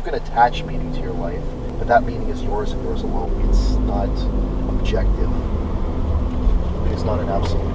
can attach meaning to your life, but that meaning is yours and yours alone. It's not objective. It's not an absolute.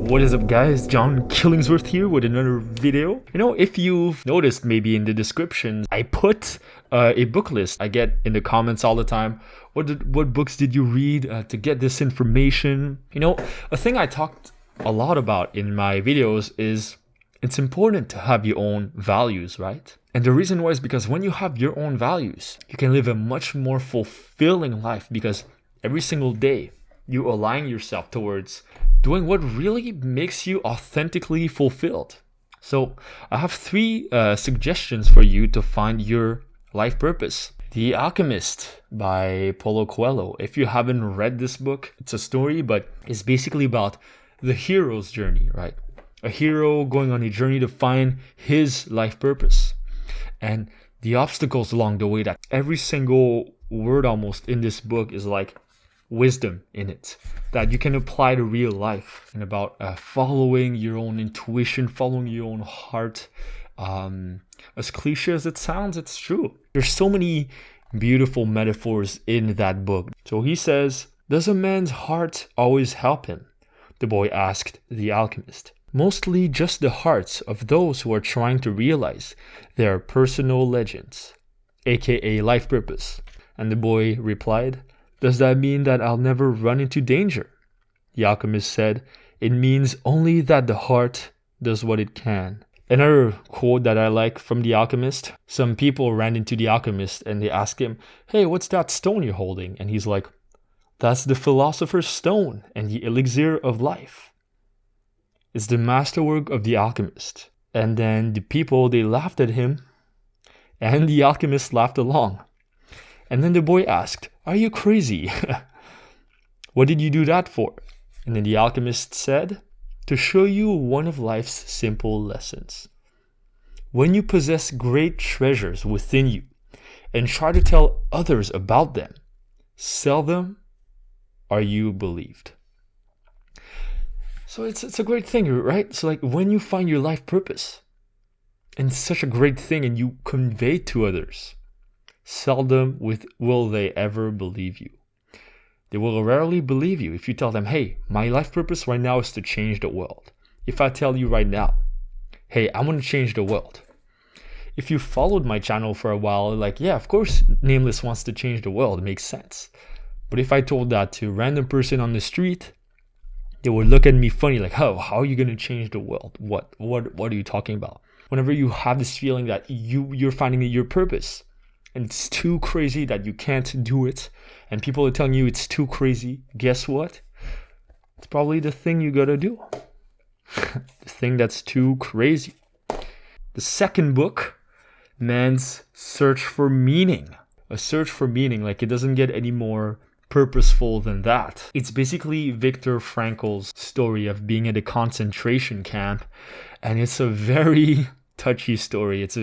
What is up, guys? John Killingsworth here with another video. If you've noticed maybe in the description, I put a book list. I get in the comments all the time, what books did you read to get this information? A thing I talked a lot about in my videos is it's important to have your own values, right? And the reason why is because when you have your own values, you can live a much more fulfilling life, because every single day you align yourself towards doing what really makes you authentically fulfilled. So I have 3 suggestions for you to find your life purpose. The Alchemist by Paulo Coelho. If you haven't read this book, it's a story, but it's basically about the hero's journey, right? A hero going on a journey to find his life purpose. And the obstacles along the way, that every single word almost in this book is like wisdom in it that you can apply to real life, and about following your own intuition, following your own heart. As cliche as it sounds, it's true. There's so many beautiful metaphors in that book. So he says, "Does a man's heart always help him?" the boy asked the alchemist. "Mostly just the hearts of those who are trying to realize their personal legends, aka life purpose." And the boy replied, "Does that mean that I'll never run into danger?" The alchemist said, "It means only that the heart does what it can." Another quote that I like from the alchemist: some people ran into the alchemist and they asked him, "Hey, what's that stone you're holding?" And he's like, "That's the philosopher's stone and the elixir of life. It's the masterwork of the alchemist." And then the people, they laughed at him, and the alchemist laughed along. And then the boy asked, "Are you crazy? What did you do that for?" And then the alchemist said, "To show you one of life's simple lessons. When you possess great treasures within you and try to tell others about them, seldom are you believed." So it's a great thing, right? So like when you find your life purpose, and it's such a great thing, and you convey it to others, seldom will they ever believe you. They will rarely believe you if you tell them, "Hey, my life purpose right now is to change the world." If I tell you right now, "Hey, I want to change the world." If you followed my channel for a while, like, yeah, of course, Nameless wants to change the world. It makes sense. But if I told that to a random person on the street, they would look at me funny, like, how are you going to change the world? What are you talking about? Whenever you have this feeling that you're finding your purpose, and it's too crazy that you can't do it, and people are telling you it's too crazy, guess what? It's probably the thing you gotta do. The thing that's too crazy. The second book, Man's Search for Meaning. A search for meaning, like it doesn't get any more purposeful than that. It's basically Viktor Frankl's story of being at a concentration camp, and it's a very touchy story. It's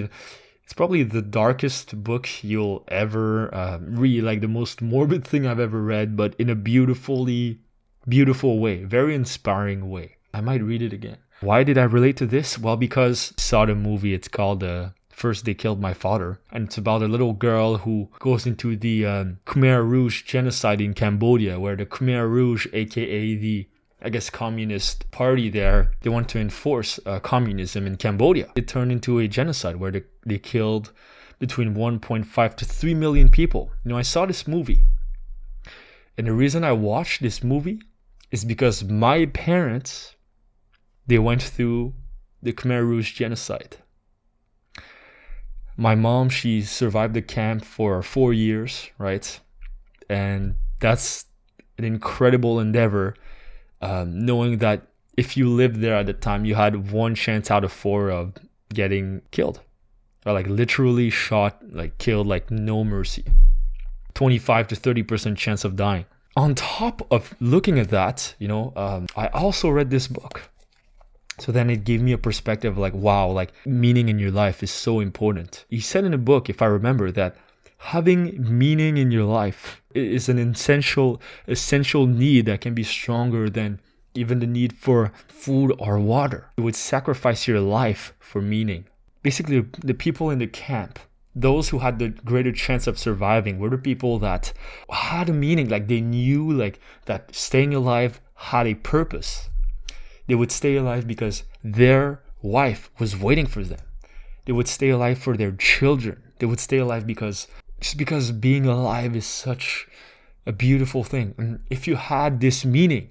probably the darkest book you'll ever read, like the most morbid thing I've ever read, but in a beautiful way, very inspiring way. I might read it again. Why did I relate to this? Well, because I saw the movie. It's called First They Killed My Father. And it's about a little girl who goes into the Khmer Rouge genocide in Cambodia, where the Khmer Rouge, aka the communist party there, they want to enforce communism in Cambodia. It turned into a genocide where they killed between 1.5 to 3 million people. I saw this movie. And the reason I watched this movie is because my parents, they went through the Khmer Rouge genocide. My mom, she survived the camp for 4 years, right? And that's an incredible endeavor. Knowing that if you lived there at the time, you had 1 chance out of 4 of getting killed, or like literally shot, like killed, like no mercy. 25 to 30% chance of dying. On top of looking at that, I also read this book. So then it gave me a perspective like, wow, like meaning in your life is so important. He said in the book, if I remember, that having meaning in your life is an essential need that can be stronger than even the need for food or water. You would sacrifice your life for meaning. basically the people in the camp, those who had the greater chance of surviving, were the people that had a meaning. Like they knew like that staying alive had a purpose. They would stay alive because their wife was waiting for them. They would stay alive for their children. They would stay alive because being alive is such a beautiful thing. And if you had this meaning,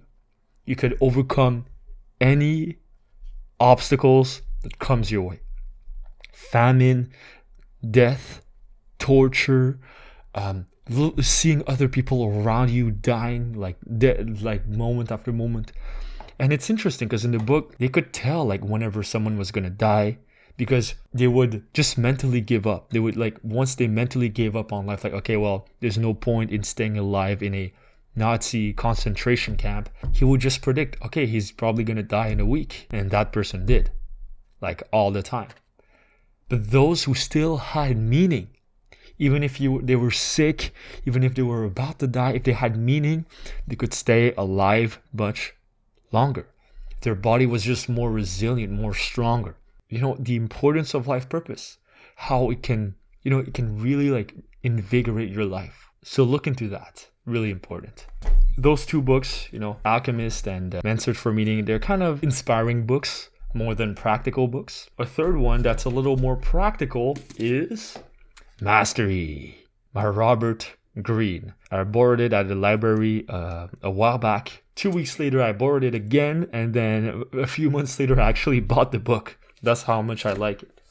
you could overcome any obstacles that comes your way. Famine, death, torture, seeing other people around you dying like moment after moment. And it's interesting because in the book they could tell like whenever someone was gonna die, because they would just mentally give up. They would like, once they mentally gave up on life, like, okay, well, there's no point in staying alive in a Nazi concentration camp. He would just predict, okay, he's probably gonna die in a week, and that person did, like all the time. But those who still had meaning, even if they were sick, even if they were about to die, if they had meaning, they could stay alive much longer. Their body was just more resilient, more stronger. You know, the importance of life purpose, how it can, you know, it can really like invigorate your life. So look into that. Really important. Those two books, you know, Alchemist and Man's Search for Meaning, they're kind of inspiring books more than practical books. A third one that's a little more practical is Mastery by Robert Greene. I borrowed it at the library a while back. 2 weeks later, I borrowed it again, and then a few months later, I actually bought the book. That's how much I like it.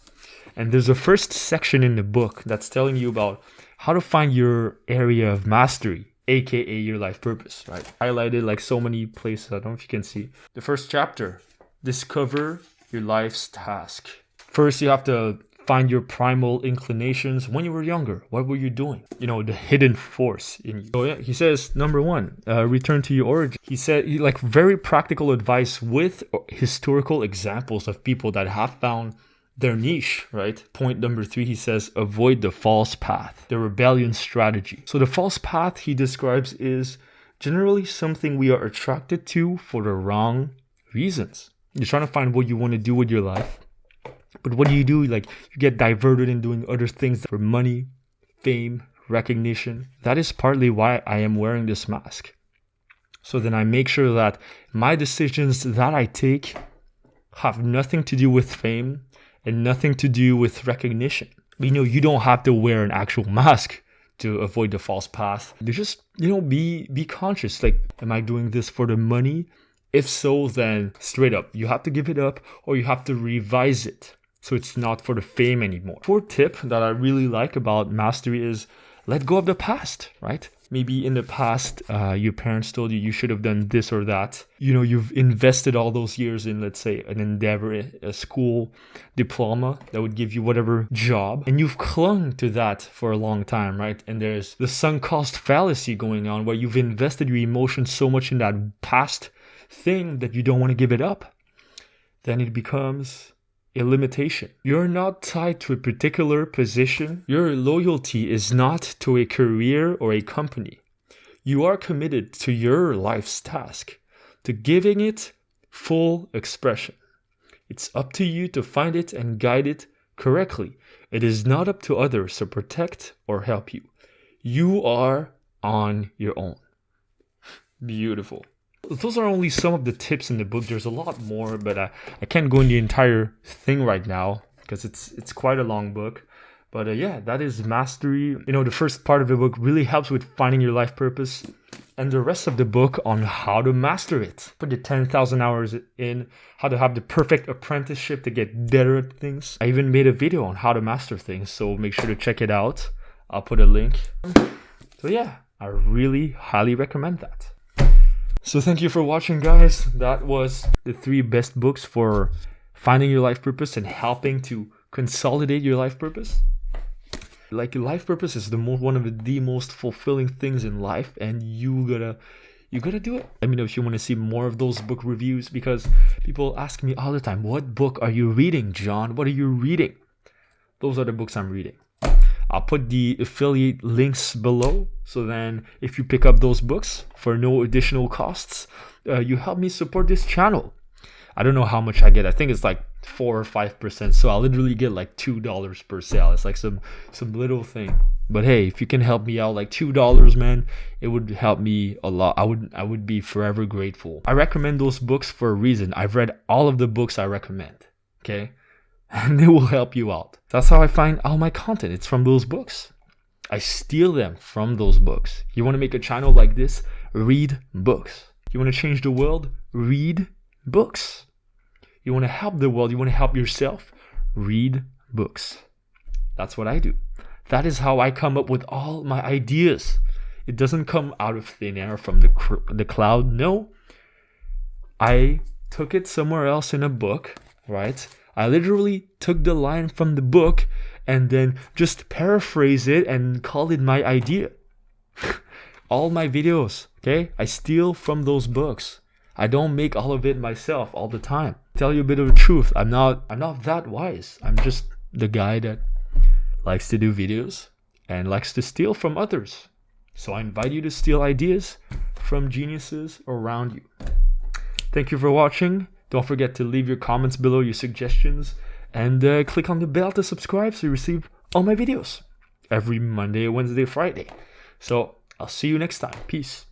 And there's a first section in the book that's telling you about how to find your area of mastery, aka your life purpose, right? Highlighted like so many places. I don't know if you can see. The first chapter, discover your life's task. First, you have to find your primal inclinations. When you were younger, what were you doing? You know, the hidden force in you. So yeah, he says, number one, return to your origin. He said, like very practical advice with historical examples of people that have found their niche, right? Point number three, he says, avoid the false path, the rebellion strategy. So the false path he describes is generally something we are attracted to for the wrong reasons. You're trying to find what you want to do with your life. But what do? Like, you get diverted in doing other things for money, fame, recognition. That is partly why I am wearing this mask. So then I make sure that my decisions that I take have nothing to do with fame and nothing to do with recognition. But, you know, you don't have to wear an actual mask to avoid the false path. You just, you know, be conscious. Like, am I doing this for the money? If so, then straight up, you have to give it up or you have to revise it. So it's not for the fame anymore. Fourth tip that I really like about mastery is let go of the past, right? Maybe in the past, your parents told you should have done this or that. You know, you've invested all those years in, let's say, an endeavor, a school diploma that would give you whatever job. And you've clung to that for a long time, right? And there's the sunk cost fallacy going on where you've invested your emotions so much in that past thing that you don't want to give it up. Then it becomes a limitation. You're not tied to a particular position. Your loyalty is not to a career or a company. You are committed to your life's task, to giving it full expression. It's up to you to find it and guide it correctly. It is not up to others to protect or help you. You are on your own. Beautiful. Those are only some of the tips in the book. There's a lot more, but I can't go in the entire thing right now because it's quite a long book. But yeah, that is Mastery. You know, the first part of the book really helps with finding your life purpose, and the rest of the book on how to master it. Put the 10,000 hours in, how to have the perfect apprenticeship to get better at things. I even made a video on how to master things, so make sure to check it out. I'll put a link. So yeah, I really highly recommend that. So thank you for watching, guys. That was the 3 best books for finding your life purpose and helping to consolidate your life purpose. Like, life purpose is one of the most fulfilling things in life, and you gotta do it. Let me know if you want to see more of those book reviews, because people ask me all the time, what book are you reading, John? What are you reading? Those are the books I'm reading. I'll put the affiliate links below, so then if you pick up those books for no additional costs, you help me support this channel. I don't know how much I get. I think it's like 4 or 5%. So I literally get like $2 per sale. It's like some little thing. But hey, if you can help me out like $2, man, it would help me a lot. I would be forever grateful. I recommend those books for a reason. I've read all of the books I recommend. Okay? And they will help you out. That's how I find all my content. It's from those books. I steal them from those books. You want to make a channel like this? Read books. You want to change the world? Read books. You want to help the world? You want to help yourself? Read books. That's what I do. That is how I come up with all my ideas. It doesn't come out of thin air from the cloud. No. I took it somewhere else in a book, right? I literally took the line from the book and then just paraphrase it and call it my idea. All my videos, okay? I steal from those books. I don't make all of it myself all the time. Tell you a bit of the truth. I'm not that wise. I'm just the guy that likes to do videos and likes to steal from others. So I invite you to steal ideas from geniuses around you. Thank you for watching. Don't forget to leave your comments below, your suggestions, and click on the bell to subscribe so you receive all my videos every Monday, Wednesday, Friday. So I'll see you next time. Peace.